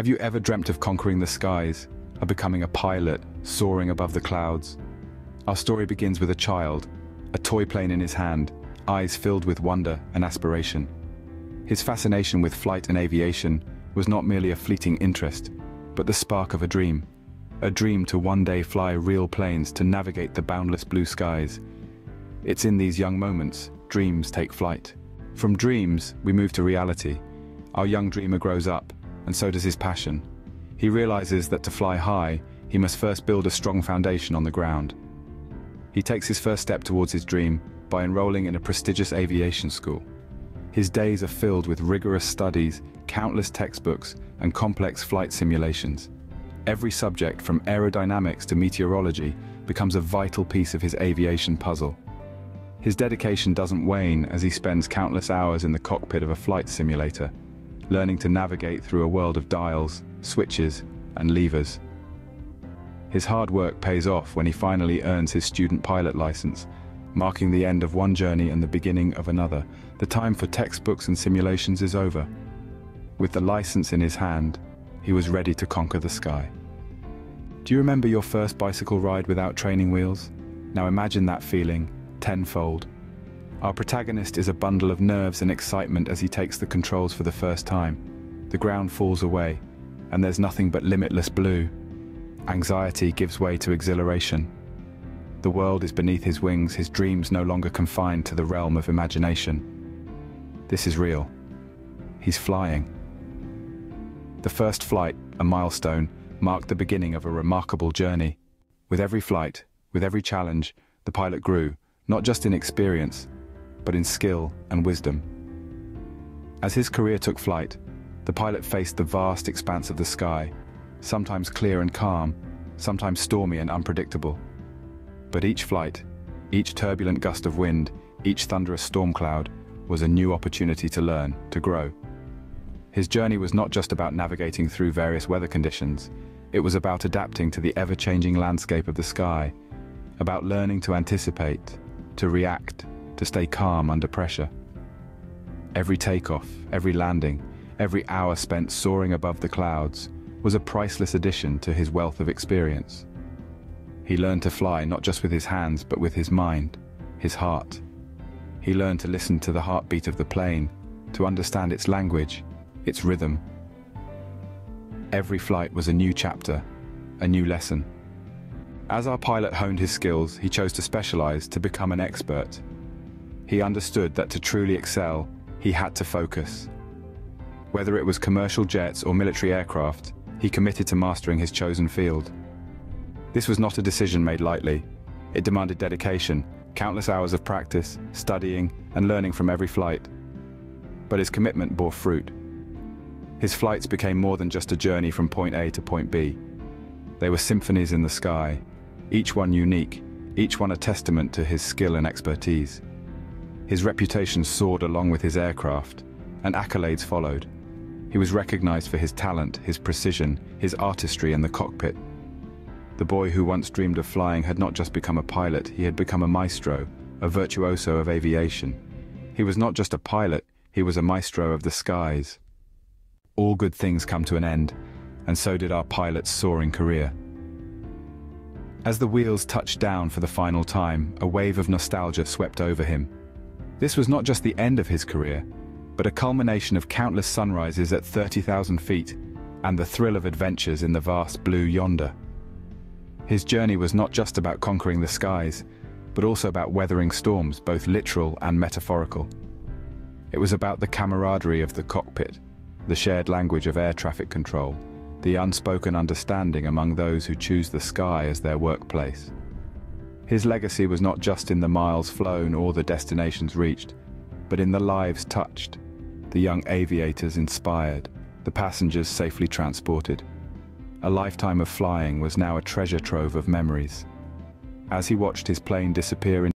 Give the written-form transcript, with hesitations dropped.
Have you ever dreamt of conquering the skies, of becoming a pilot, soaring above the clouds? Our story begins with a child, a toy plane in his hand, eyes filled with wonder and aspiration. His fascination with flight and aviation was not merely a fleeting interest, but the spark of a dream to one day fly real planes, to navigate the boundless blue skies. It's in these young moments, dreams take flight. From dreams, we move to reality. Our young dreamer grows up, and so does his passion. He realizes that to fly high, he must first build a strong foundation on the ground. He takes his first step towards his dream by enrolling in a prestigious aviation school. His days are filled with rigorous studies, countless textbooks, and complex flight simulations. Every subject, from aerodynamics to meteorology, becomes a vital piece of his aviation puzzle. His dedication doesn't wane as he spends countless hours in the cockpit of a flight simulator, learning to navigate through a world of dials, switches, and levers. His hard work pays off when he finally earns his student pilot license, marking the end of one journey and the beginning of another. The time for textbooks and simulations is over. With the license in his hand, he was ready to conquer the sky. Do you remember your first bicycle ride without training wheels? Now imagine that feeling, tenfold. Our protagonist is a bundle of nerves and excitement as he takes the controls for the first time. The ground falls away, and there's nothing but limitless blue. Anxiety gives way to exhilaration. The world is beneath his wings, his dreams no longer confined to the realm of imagination. This is real. He's flying. The first flight, a milestone, marked the beginning of a remarkable journey. With every flight, with every challenge, the pilot grew, not just in experience, but in skill and wisdom. As his career took flight, the pilot faced the vast expanse of the sky, sometimes clear and calm, sometimes stormy and unpredictable. But each flight, each turbulent gust of wind, each thunderous storm cloud, was a new opportunity to learn, to grow. His journey was not just about navigating through various weather conditions, it was about adapting to the ever-changing landscape of the sky, about learning to anticipate, to react, to stay calm under pressure. Every takeoff, every landing, every hour spent soaring above the clouds was a priceless addition to his wealth of experience. He learned to fly not just with his hands, but with his mind, his heart. He learned to listen to the heartbeat of the plane, to understand its language, its rhythm. Every flight was a new chapter, a new lesson. As our pilot honed his skills, he chose to specialize, to become an expert. He understood that to truly excel, he had to focus. Whether it was commercial jets or military aircraft, he committed to mastering his chosen field. This was not a decision made lightly. It demanded dedication, countless hours of practice, studying, and learning from every flight. But his commitment bore fruit. His flights became more than just a journey from point A to point B. They were symphonies in the sky, each one unique, each one a testament to his skill and expertise. His reputation soared along with his aircraft, and accolades followed. He was recognized for his talent, his precision, his artistry in the cockpit. The boy who once dreamed of flying had not just become a pilot, he had become a maestro, a virtuoso of aviation. He was not just a pilot, he was a maestro of the skies. All good things come to an end, and so did our pilot's soaring career. As the wheels touched down for the final time, a wave of nostalgia swept over him. This was not just the end of his career, but a culmination of countless sunrises at 30,000 feet and the thrill of adventures in the vast blue yonder. His journey was not just about conquering the skies, but also about weathering storms, both literal and metaphorical. It was about the camaraderie of the cockpit, the shared language of air traffic control, the unspoken understanding among those who choose the sky as their workplace. His legacy was not just in the miles flown or the destinations reached, but in the lives touched, the young aviators inspired, the passengers safely transported. A lifetime of flying was now a treasure trove of memories. As he watched his plane disappear